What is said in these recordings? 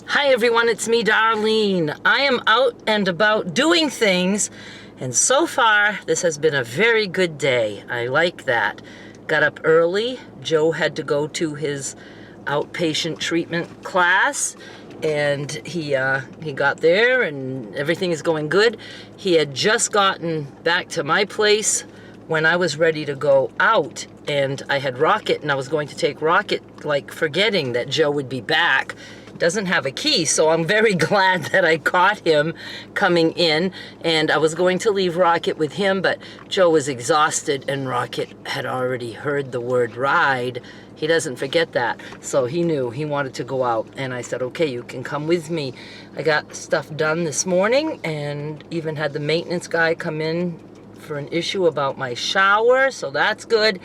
Hi everyone, it's me, Darlene. I am out and about doing things, and so far this has been a very good day. I like that. Got up early. Joe had to go to his outpatient treatment class, and he got there and everything is going good. He had just gotten back to my place when I was ready to go out, and I had Rocket, and I was going to take Rocket, like forgetting that Joe would be back. Doesn't have a key, so I'm very glad that I caught him coming in, and I was going to leave Rocket with him, but Joe was exhausted and Rocket had already heard the word ride. He doesn't forget that, so he knew he wanted to go out, and I said, okay, you can come with me. I got stuff done this morning and even had the maintenance guy come in for an issue about my shower, so that's good.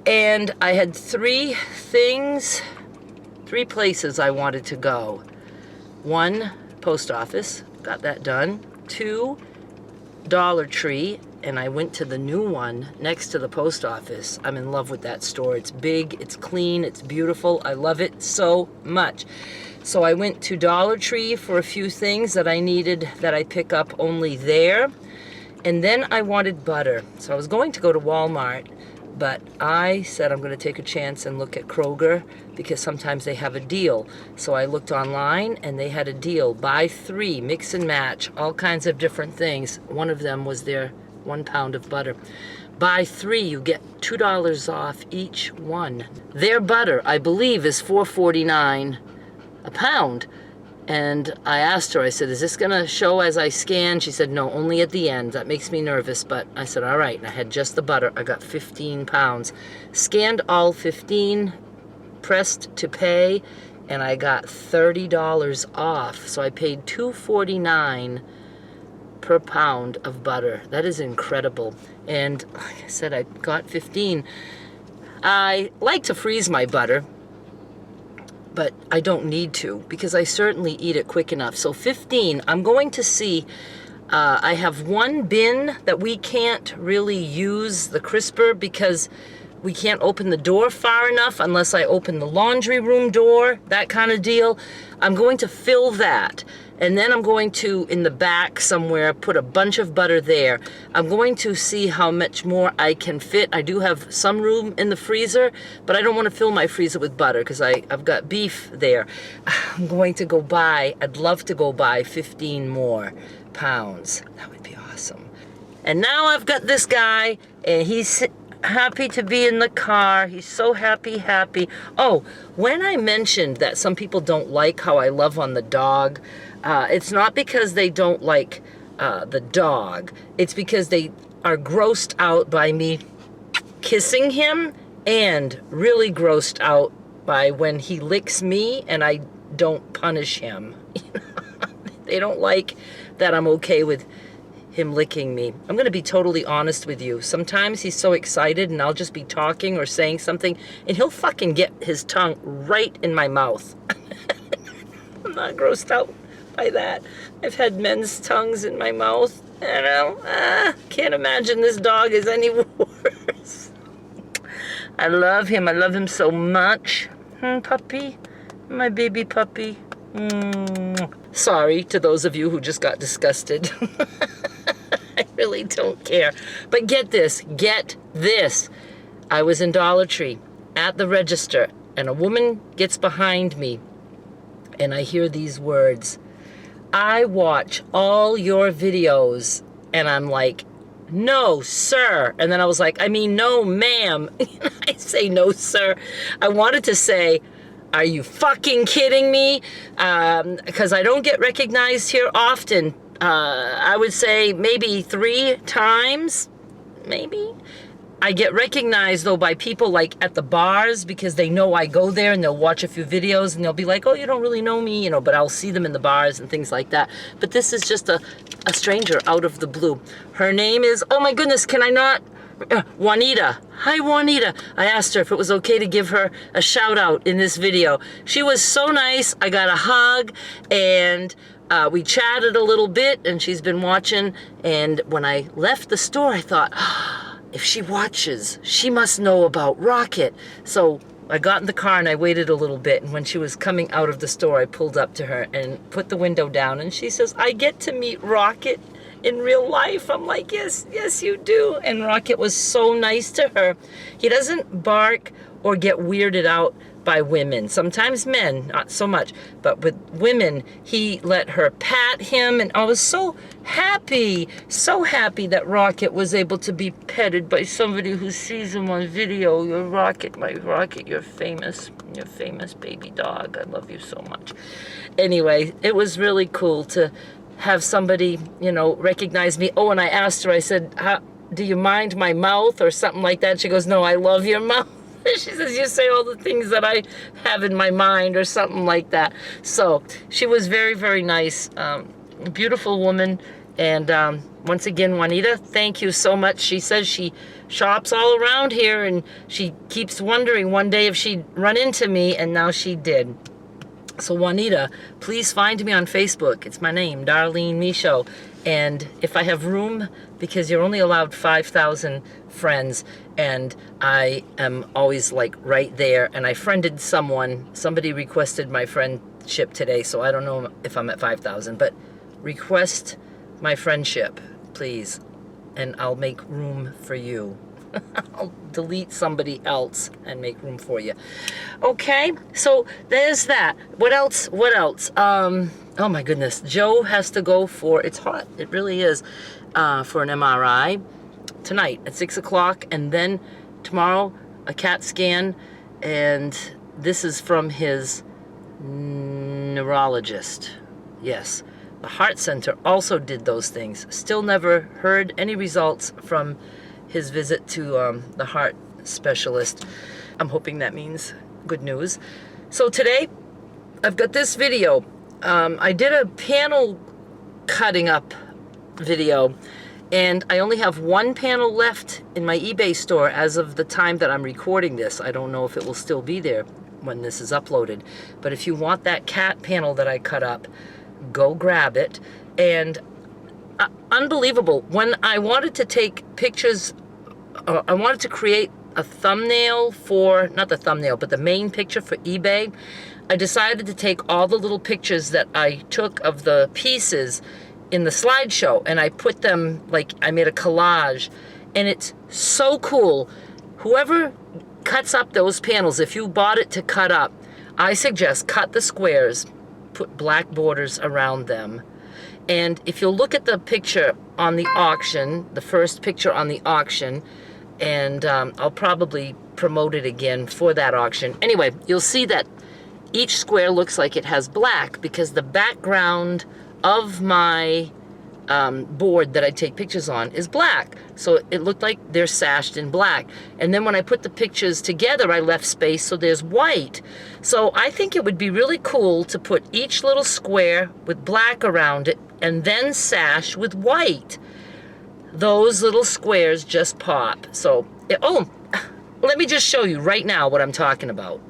And I had three places I wanted to go. One, post office, got that done. Two, Dollar Tree, and I went to the new one next to the post office. I'm in love with that store. It's big, it's clean, it's beautiful. I love it so much. So I went to Dollar Tree for a few things that I needed that I pick up only there. And then I wanted butter. So I was going to go to Walmart, but I said I'm going to take a chance and look at Kroger because sometimes they have a deal. So I looked online and they had a deal. Buy 3, mix and match, all kinds of different things. One of them was their 1 pound of butter. Buy 3, you get $2 off each one. Their butter, I believe, is $4.49 a pound. And I asked her, I said, is this going to show as I scan? She said, no, only at the end. That makes me nervous. But I said, all right. And I had just the butter. I got 15 pounds. Scanned all 15, pressed to pay, and I got $30 off. So I paid $2.49 per pound of butter. That is incredible. And like I said, I got 15. I like to freeze my butter, but I don't need to because I certainly eat it quick enough. So 15, I'm going to see, I have one bin that we can't really use the crisper because we can't open the door far enough unless I open the laundry room door, that kind of deal. I'm going to fill that. And then I'm going to, in the back somewhere, put a bunch of butter there. I'm going to see how much more I can fit. I do have some room in the freezer, but I don't want to fill my freezer with butter because I've got beef there. I'm going to go buy, I'd love to go buy 15 more pounds. That would be awesome. And now I've got this guy, and he's happy to be in the car. He's so happy. Oh, when I mentioned that some people don't like how I love on the dog, it's not because they don't like the dog. It's because they are grossed out by me kissing him and really grossed out by when he licks me and I don't punish him. They don't like that I'm okay with him licking me. I'm going to be totally honest with you. Sometimes he's so excited and I'll just be talking or saying something and he'll fucking get his tongue right in my mouth. I'm not grossed out by that. I've had men's tongues in my mouth. I don't know. Can't imagine this dog is any worse. I love him. I love him so much. Puppy. My baby puppy. Sorry to those of you who just got disgusted. I really don't care. But get this. I was in Dollar Tree at the register, and a woman gets behind me, and I hear these words. I watch all your videos. And I'm like, no, sir. And then I was like, I mean, no, ma'am. I say, no, sir. I wanted to say, are you fucking kidding me? Because I don't get recognized here often. I would say maybe 3 times, maybe. I get recognized, though, by people like at the bars because they know I go there and they'll watch a few videos and they'll be like, oh, you don't really know me, but I'll see them in the bars and things like that. But this is just a stranger out of the blue. Her name is, oh my goodness, can I not? Wanita. Hi, Wanita. I asked her if it was okay to give her a shout out in this video. She was so nice. I got a hug and we chatted a little bit and she's been watching. And when I left the store, I thought, if she watches, she must know about Rocket. So I got in the car and I waited a little bit, and when she was coming out of the store, I pulled up to her and put the window down, and she says, I get to meet Rocket in real life. I'm like, yes, yes, you do. And Rocket was so nice to her. He doesn't bark or get weirded out by women. Sometimes men, not so much, but with women, he let her pat him, and I was so happy that Rocket was able to be petted by somebody who sees him on video. You're Rocket, my Rocket, you're famous baby dog. I love you so much. Anyway, it was really cool to have somebody, you know, recognize me. Oh, and I asked her, I said, do you mind my mouth or something like that? She goes, no, I love your mouth. She says, you say all the things that I have in my mind or something like that. So she was very, very nice. Beautiful woman. And once again, Wanita, thank you so much. She says she shops all around here, and she keeps wondering one day if she'd run into me, and now she did. So Wanita, please find me on Facebook. It's my name, Darlene Michaud. And if I have room, because you're only allowed 5,000 friends, and I am always like right there, and I friended someone, somebody requested my friendship today, so I don't know if I'm at 5,000, but request my friendship, please, and I'll make room for you. I'll delete somebody else and make room for you. Okay, so there's that. What else? Oh my goodness, Joe has to go for, it's hot, it really is, for an MRI tonight at 6 o'clock, and then tomorrow a CAT scan, and this is from his neurologist. Yes, the heart center also did those things. Still never heard any results from his visit to the heart specialist. I'm hoping that means good news. So today I've got this video. I did a panel cutting up video, and I only have one panel left in my eBay store as of the time that I'm recording this. I don't know if it will still be there when this is uploaded, but if you want that cat panel that I cut up, go grab it. And unbelievable, when I wanted to take pictures, I wanted to create a thumbnail for, not the thumbnail, but the main picture for eBay, I decided to take all the little pictures that I took of the pieces in the slideshow, and I put them, like, I made a collage, and it's so cool. Whoever cuts up those panels, if you bought it to cut up, I suggest cut the squares, put black borders around them. And if you'll look at the picture on the auction, the first picture on the auction, and I'll probably promote it again for that auction. Anyway, you'll see that each square looks like it has black because the background of my board that I take pictures on is black. So it looked like they're sashed in black. And then when I put the pictures together, I left space so there's white. So I think it would be really cool to put each little square with black around it and then sash with white. Those little squares just pop. So, oh, let me just show you right now what I'm talking about.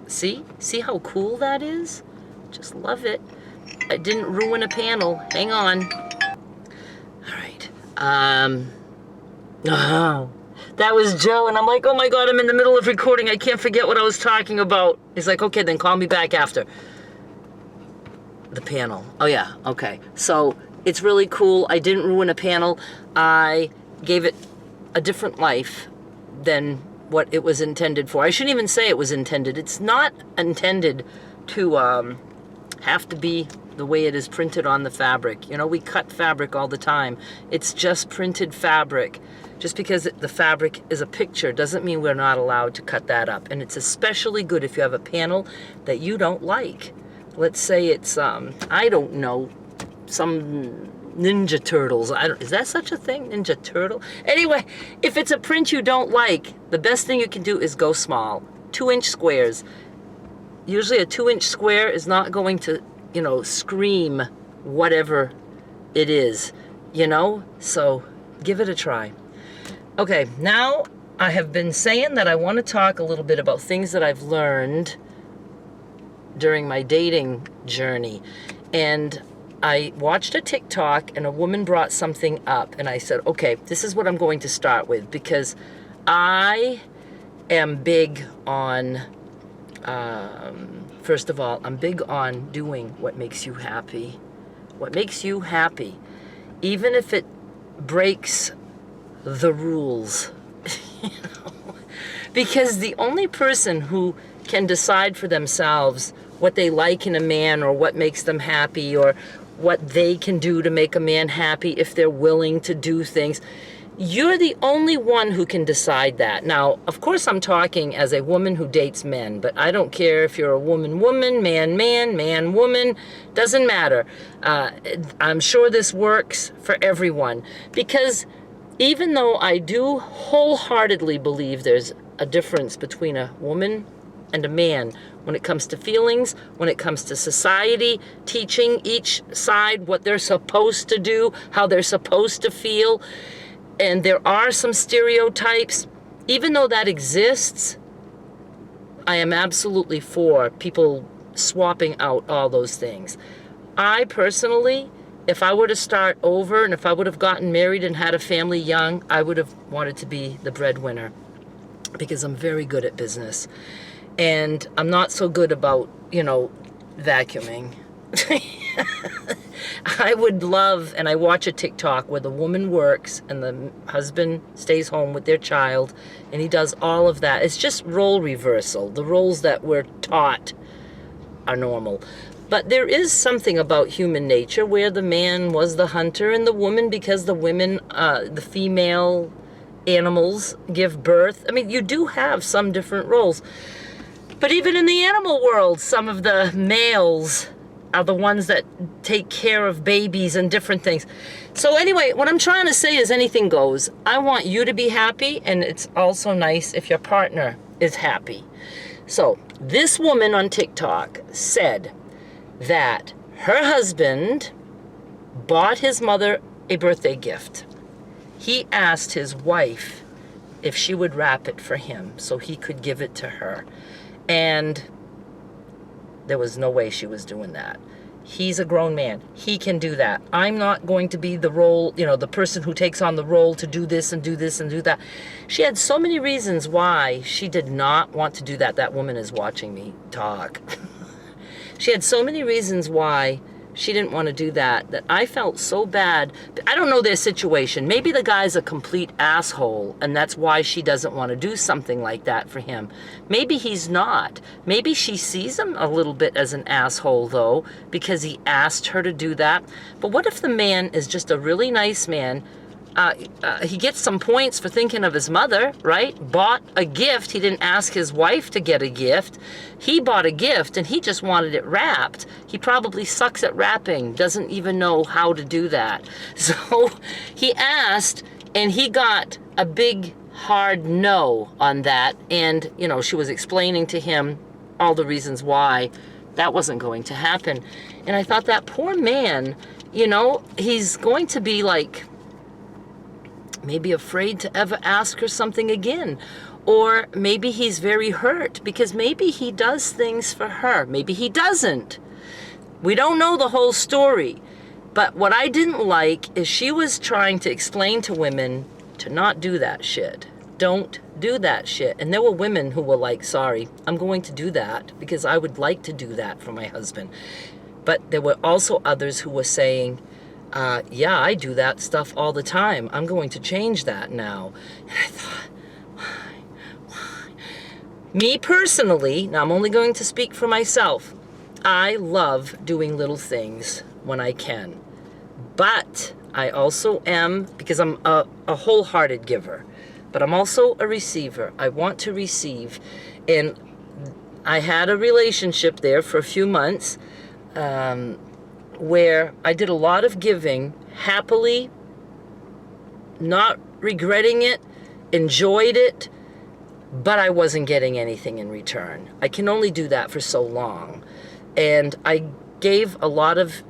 See? See how cool that is? Just love it. I didn't ruin a panel. Hang on. All right. Oh, that was Joe, and I'm like, oh my God, I'm in the middle of recording. I can't forget what I was talking about. He's like, okay, then call me back after. The panel. Oh yeah, okay. So it's really cool. I didn't ruin a panel. I gave it a different life than what it was intended for. I shouldn't even say it was intended. It's not intended to have to be the way it is printed on the fabric. You know, we cut fabric all the time. It's just printed fabric. Just because the fabric is a picture doesn't mean we're not allowed to cut that up. And it's especially good if you have a panel that you don't like. Let's say it's, I don't know, some Ninja Turtles. Is that such a thing? Ninja Turtle? Anyway, if it's a print you don't like, the best thing you can do is go small. 2-inch squares. Usually a 2-inch square is not going to, you know, scream whatever it is, you know? So give it a try. Okay, now I have been saying that I want to talk a little bit about things that I've learned during my dating journey. And I watched a TikTok and a woman brought something up, and I said, okay, this is what I'm going to start with, because I am big on, first of all, I'm big on doing what makes you happy. What makes you happy, even if it breaks the rules. You know? Because the only person who can decide for themselves what they like in a man, or what makes them happy, or what they can do to make a man happy if they're willing to do things, you're the only one who can decide that. Now, of course, I'm talking as a woman who dates men, but I don't care if you're a woman, man, woman, doesn't matter. I'm sure this works for everyone, because even though I do wholeheartedly believe there's a difference between a woman and a man when it comes to feelings, when it comes to society, teaching each side what they're supposed to do, how they're supposed to feel. And there are some stereotypes. Even though that exists, I am absolutely for people swapping out all those things. I personally, if I were to start over and if I would have gotten married and had a family young, I would have wanted to be the breadwinner, because I'm very good at business. And I'm not so good about, vacuuming. I would love, and I watch a TikTok where the woman works and the husband stays home with their child, and he does all of that. It's just role reversal. The roles that we're taught are normal. But there is something about human nature where the man was the hunter and the woman, because the women, the female animals give birth. I mean, you do have some different roles. But even in the animal world, some of the males are the ones that take care of babies and different things. So anyway, what I'm trying to say is anything goes. I want you to be happy, and it's also nice if your partner is happy. So this woman on TikTok said that her husband bought his mother a birthday gift. He asked his wife if she would wrap it for him so he could give it to her. And there was no way she was doing that. He's a grown man. He can do that. I'm not going to be the role, the person who takes on the role to do this and do this and do that. She had so many reasons why she did not want to do that. That woman is watching me talk. She had so many reasons why she didn't want to do that, that I felt so bad. I don't know their situation. Maybe the guy's a complete asshole, and that's why she doesn't want to do something like that for him. Maybe he's not. Maybe she sees him a little bit as an asshole, though, because he asked her to do that. But what if the man is just a really nice man? He gets some points for thinking of his mother, right? Bought a gift. He didn't ask his wife to get a gift. He bought a gift, and he just wanted it wrapped. He probably sucks at wrapping, doesn't even know how to do that. So he asked, and he got a big, hard no on that. And, she was explaining to him all the reasons why that wasn't going to happen. And I thought, that poor man, he's going to be like, maybe afraid to ever ask her something again. Or maybe he's very hurt because maybe he does things for her. Maybe he doesn't. We don't know the whole story. But what I didn't like is she was trying to explain to women to not do that shit. Don't do that shit. And there were women who were like, sorry, I'm going to do that because I would like to do that for my husband. But there were also others who were saying, yeah, I do that stuff all the time. I'm going to change that now. And I thought, why? Me personally, now I'm only going to speak for myself, I love doing little things when I can. But I also am, because I'm a wholehearted giver, but I'm also a receiver. I want to receive. And I had a relationship there for a few months, where I did a lot of giving, happily, not regretting it, enjoyed it, but I wasn't getting anything in return. I can only do that for so long. And I gave a lot of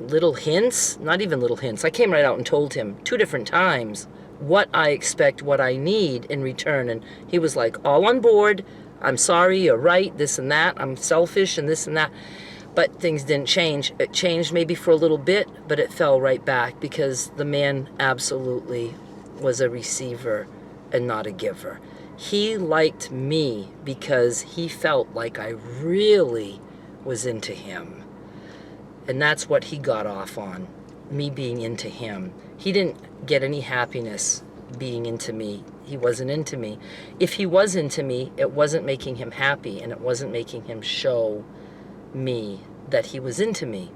little hints, not even little hints. I came right out and told him 2 different times what I expect, what I need in return. And he was like, all on board. I'm sorry, you're right, this and that. I'm selfish and this and that. But things didn't change. It changed maybe for a little bit, but it fell right back because the man absolutely was a receiver and not a giver. He liked me because he felt like I really was into him. And that's what he got off on, me being into him. He didn't get any happiness being into me. He wasn't into me. If he was into me, it wasn't making him happy, and it wasn't making him show me that he was into me.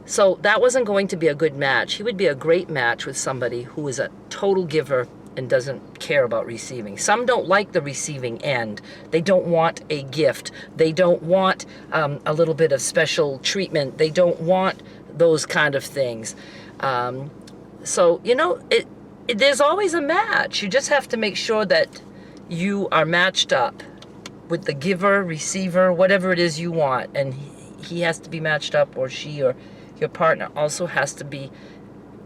So that wasn't going to be a good match. He would be a great match with somebody who is a total giver and doesn't care about receiving. Some don't like the receiving end. They don't want a gift. They don't want a little bit of special treatment. They don't want those kind of things. So, you know, there's always a match. You just have to make sure that you are matched up with the giver, receiver, whatever it is you want. And he has to be matched up, or she or your partner also has to be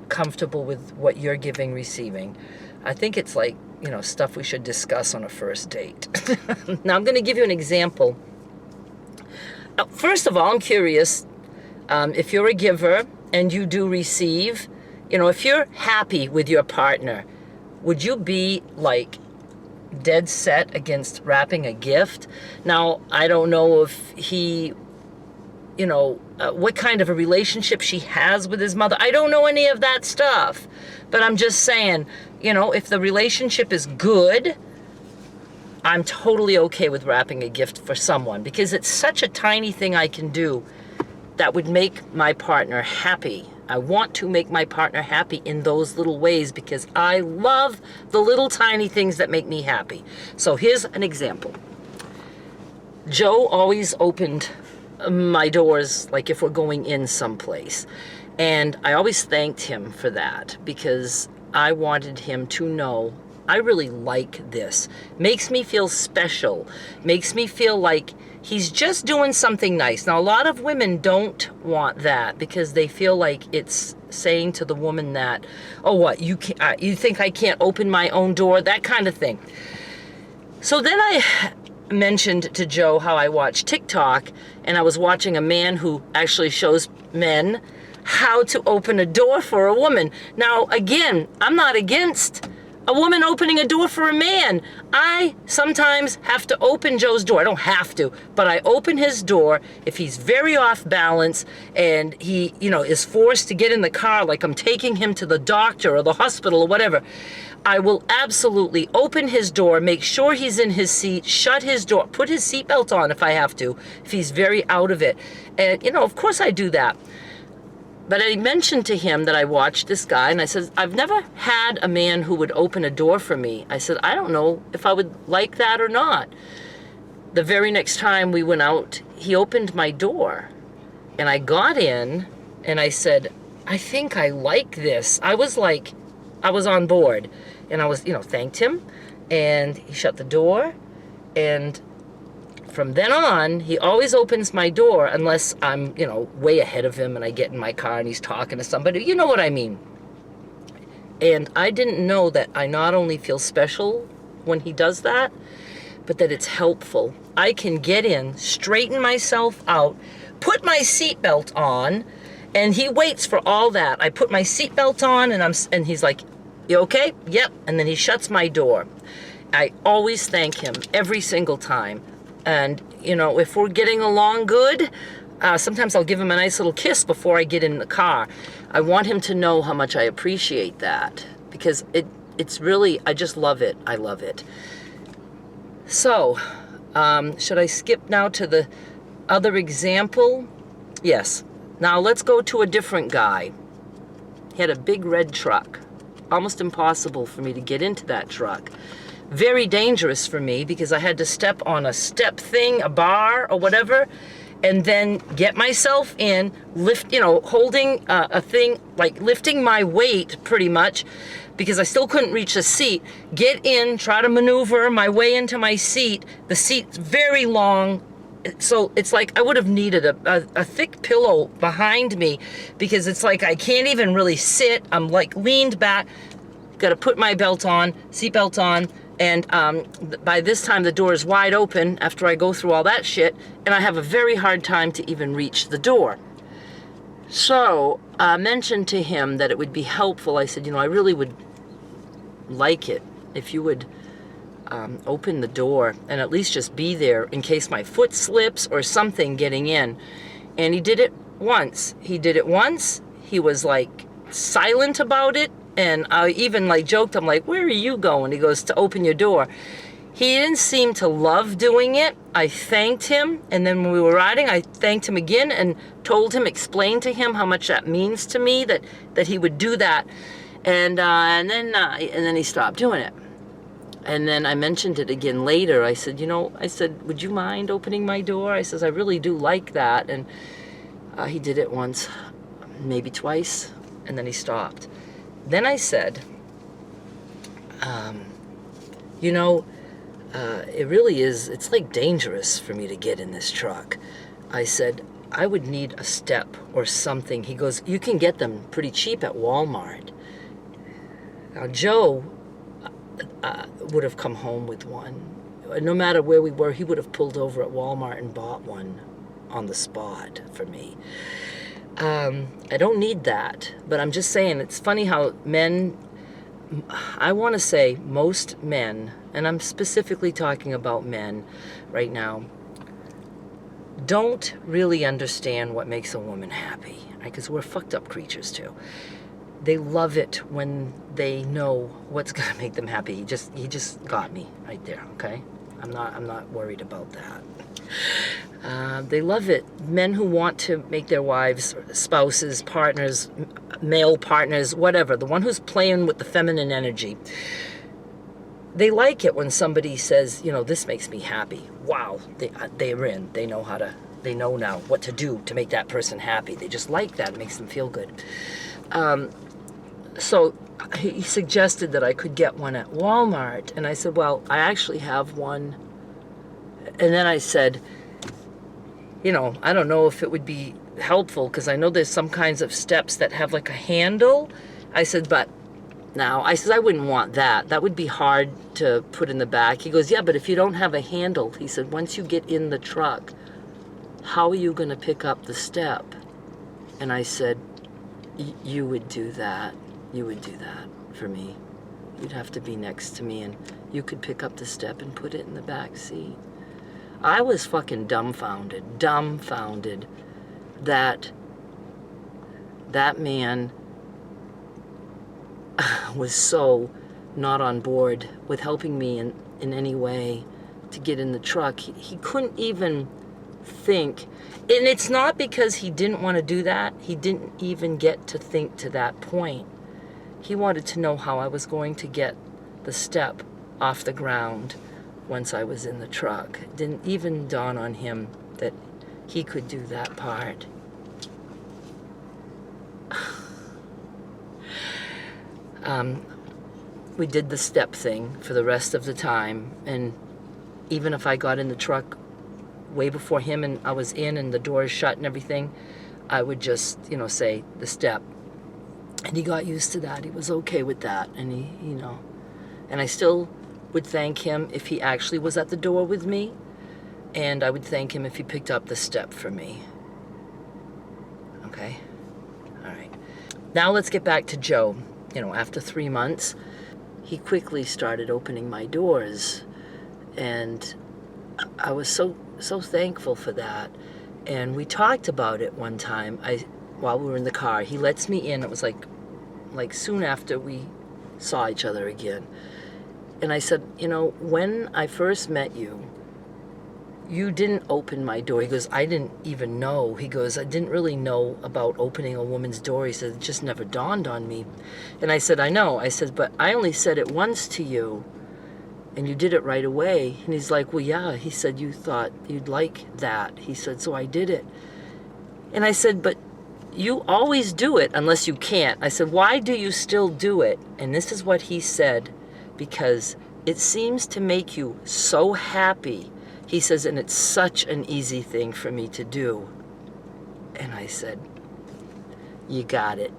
comfortable with what you're giving, receiving. I think it's like, you know, stuff we should discuss on a first date. Now, I'm going to give you an example. First of all, I'm curious, if you're a giver and you do receive, you know, if you're happy with your partner, would you be like dead set against wrapping a gift? Now, I don't know if he, you know, what kind of a relationship she has with his mother. I don't know any of that stuff. But I'm just saying, you know, if the relationship is good, I'm totally okay with wrapping a gift for someone, because it's such a tiny thing I can do that would make my partner happy. I want to make my partner happy in those little ways because I love the little tiny things that make me happy. So here's an example. Joe always opened my doors, like if we're going in someplace. And I always thanked him for that because I wanted him to know I really like this. Makes me feel special. Makes me feel like he's just doing something nice. Now, a lot of women don't want that because they feel like it's saying to the woman that, oh, what, you think I can't open my own door? That kind of thing. So then I mentioned to Joe how I watch TikTok, and I was watching a man who actually shows men how to open a door for a woman. Now, again, I'm not against a woman opening a door for a man. I sometimes have to open Joe's door. I don't have to, but I open his door if he's very off balance and he, you know, is forced to get in the car, like I'm taking him to the doctor or the hospital or whatever. I will absolutely open his door, make sure he's in his seat, shut his door, put his seatbelt on if I have to, if he's very out of it. And, you know, of course I do that. But I mentioned to him that I watched this guy, and I said, I've never had a man who would open a door for me. I said, I don't know if I would like that or not. The very next time we went out, he opened my door. And I got in, and I said, I think I like this. I was on board. And I was, you know, thanked him. And he shut the door. And from then on, he always opens my door unless I'm, you know, way ahead of him and I get in my car and he's talking to somebody. You know what I mean. And I didn't know that I not only feel special when he does that, but that it's helpful. I can get in, straighten myself out, put my seatbelt on, and he waits for all that. I put my seatbelt on and he's like, you okay? Yep. And then he shuts my door. I always thank him every single time. And, you know, if we're getting along good, sometimes I'll give him a nice little kiss before I get in the car. I want him to know how much I appreciate that because it's really, I just love it. I love it. So, should I skip now to the other example? Yes. Now let's go to a different guy. He had a big red truck. Almost impossible for me to get into that truck. Very dangerous for me because I had to step on a step thing, a bar or whatever, and then get myself in, lift, you know, holding a thing, like lifting my weight pretty much because I still couldn't reach the seat, get in, try to maneuver my way into my seat. The seat's very long, so it's like I would have needed a thick pillow behind me because it's like I can't even really sit. I'm like leaned back, got to put my belt on, seatbelt on, And by this time, the door is wide open after I go through all that shit, and I have a very hard time to even reach the door. So I mentioned to him that it would be helpful. I said, I really would like it if you would open the door and at least just be there in case my foot slips or something getting in. And he did it once. He was like silent about it. And I even like joked, I'm like, where are you going? He goes, to open your door. He didn't seem to love doing it. I thanked him. And then when we were riding, I thanked him again and explained to him how much that means to me, that he would do that. And then he stopped doing it. And then I mentioned it again later. I said, would you mind opening my door? I says, I really do like that. And he did it once, maybe twice, and then he stopped. Then I said, it really is, it's like dangerous for me to get in this truck. I said, I would need a step or something. He goes, you can get them pretty cheap at Walmart. Now, Joe would have come home with one. No matter where we were, he would have pulled over at Walmart and bought one on the spot for me. I don't need that, but I'm just saying, it's funny how men, I want to say most men, and I'm specifically talking about men right now, don't really understand what makes a woman happy, right? Because we're fucked up creatures too. They love it when they know what's going to make them happy. He just got me right there, okay? I'm not worried about that. They love it. Men who want to make their wives, spouses, partners, male partners, whatever, the one who's playing with the feminine energy, they like it when somebody says, this makes me happy. Wow, they're in. They know now what to do to make that person happy. They just like that. It makes them feel good. So he suggested that I could get one at Walmart. And I said, well, I actually have one. And then I said, I don't know if it would be helpful because I know there's some kinds of steps that have like a handle. I said, I wouldn't want that. That would be hard to put in the back. He goes, yeah, but if you don't have a handle, he said, once you get in the truck, how are you going to pick up the step? And I said, you would do that. You would do that for me. You'd have to be next to me and you could pick up the step and put it in the back seat. I was fucking dumbfounded that man was so not on board with helping me in any way to get in the truck. He couldn't even think. And it's not because he didn't want to do that. He didn't even get to think to that point. He wanted to know how I was going to get the step off the ground once I was in the truck. It didn't even dawn on him that he could do that part. We did the step thing for the rest of the time, and even if I got in the truck way before him and I was in and the door is shut and everything, I would just, say the step. And he got used to that. He was okay with that. And he, and I still would thank him if he actually was at the door with me. And I would thank him if he picked up the step for me. Okay? All right. Now let's get back to Joe. After 3 months, he quickly started opening my doors. And I was so thankful for that. And we talked about it one time. While we were in the car, he lets me in. It was like soon after we saw each other again. And I said, when I first met you, you didn't open my door. He goes, I didn't even know. He goes, I didn't really know about opening a woman's door. He said, it just never dawned on me. And I said, I know. I said, but I only said it once to you, and you did it right away. And he's like, well, yeah. He said, you thought you'd like that. He said, so I did it. And I said, but you always do it unless you can't. I said, why do you still do it? And this is what he said, because it seems to make you so happy. He says, and it's such an easy thing for me to do. And I said, you got it.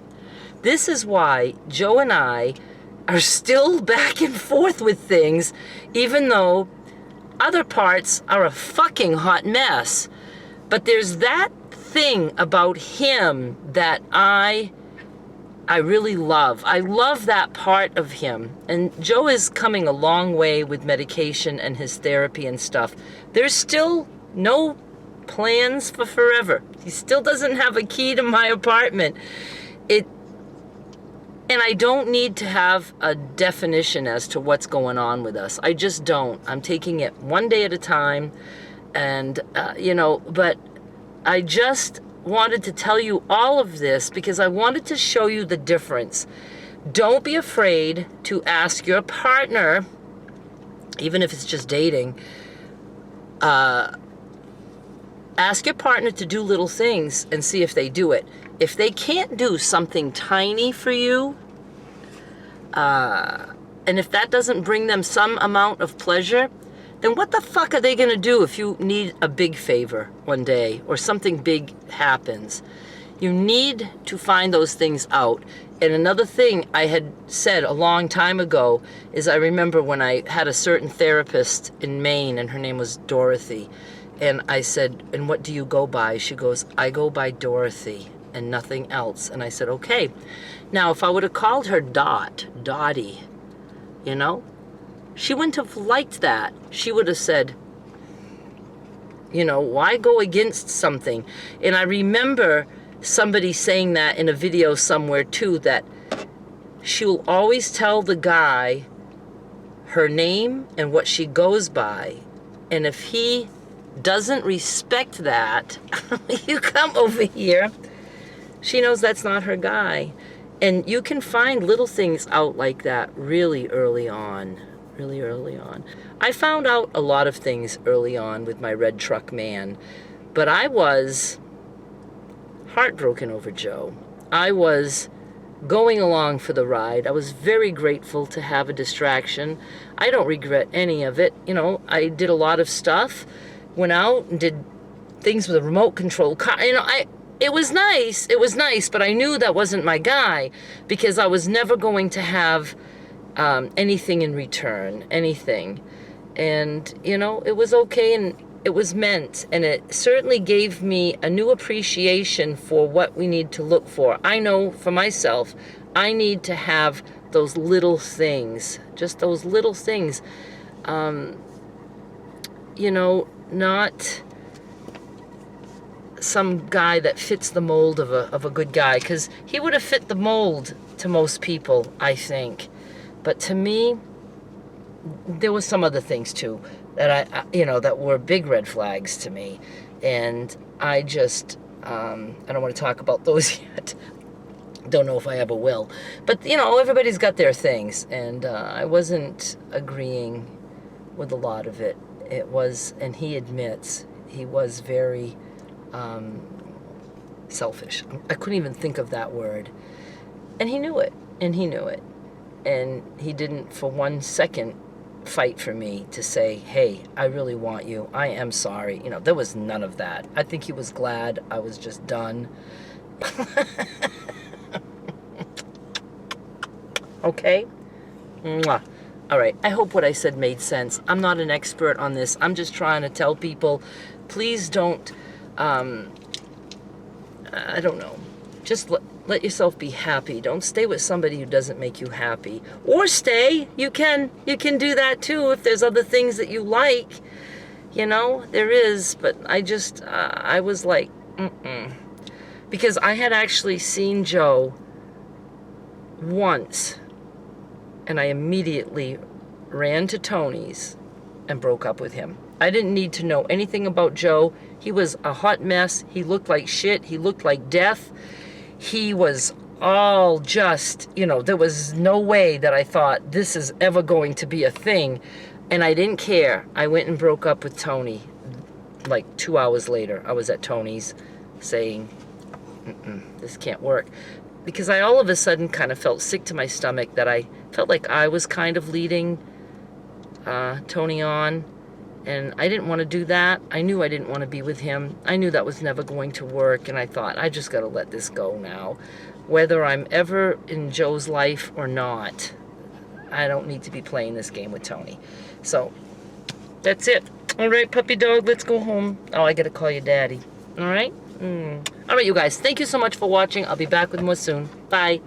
This is why Joe and I are still back and forth with things, even though other parts are a fucking hot mess. But there's that thing about him that I really love. I love that part of him. And Joe is coming a long way with medication and his therapy and stuff. There's still no plans for forever. He still doesn't have a key to my apartment. And I don't need to have a definition as to what's going on with us. I just don't. I'm taking it one day at a time. And, but I just wanted to tell you all of this because I wanted to show you the difference. Don't be afraid to ask your partner, even if it's just dating, ask your partner to do little things and see if they do it. If they can't do something tiny for you, and if that doesn't bring them some amount of pleasure, then what the fuck are they going to do if you need a big favor one day or something big happens? You need to find those things out. And another thing I had said a long time ago is I remember when I had a certain therapist in Maine, and her name was Dorothy. And I said, and what do you go by? She goes, I go by Dorothy and nothing else. And I said, okay. Now, if I would have called her Dottie, she wouldn't have liked that. She would have said, why go against something? And I remember somebody saying that in a video somewhere too, that she'll always tell the guy her name and what she goes by. And if he doesn't respect that, you come over here, she knows that's not her guy. And you can find little things out like that really early on. Really early on. I found out a lot of things early on with my red truck man, but I was heartbroken over Joe. I was going along for the ride. I was very grateful to have a distraction. I don't regret any of it. I did a lot of stuff, went out and did things with a remote control car. It was nice, but I knew that wasn't my guy because I was never going to have anything in return, anything. And, it was okay and it was meant. And it certainly gave me a new appreciation for what we need to look for. I know for myself, I need to have those little things, just those little things. Not some guy that fits the mold of a good guy, because he would have fit the mold to most people, I think. But to me, there was some other things too that that were big red flags to me, and I just I don't want to talk about those yet. Don't know if I ever will. But everybody's got their things, and I wasn't agreeing with a lot of it. It was, and he admits he was very selfish. I couldn't even think of that word, and he knew it, and he didn't for 1 second fight for me to say, hey, I really want you, I am sorry. There was none of that. I think he was glad I was just done. Okay? Mwah. All right, I hope what I said made sense. I'm not an expert on this. I'm just trying to tell people, please don't, I don't know, just let yourself be happy. Don't stay with somebody who doesn't make you happy. Or stay. You can do that too if there's other things that you like. There is, but I just, I was like, because I had actually seen Joe once, and I immediately ran to Tony's and broke up with him. I didn't need to know anything about Joe. He was a hot mess. He looked like shit. He looked like death. He was all just, there was no way that I thought this is ever going to be a thing. And I didn't care. I went and broke up with Tony. Like 2 hours later, I was at Tony's saying, this can't work. Because I all of a sudden kind of felt sick to my stomach, that I felt like I was kind of leading Tony on. And I didn't want to do that. I knew I didn't want to be with him. I knew that was never going to work. And I thought, I just got to let this go now. Whether I'm ever in Joe's life or not, I don't need to be playing this game with Tony. So, that's it. All right, puppy dog, let's go home. Oh, I gotta call you daddy. All right? All right, you guys, thank you so much for watching. I'll be back with more soon. Bye.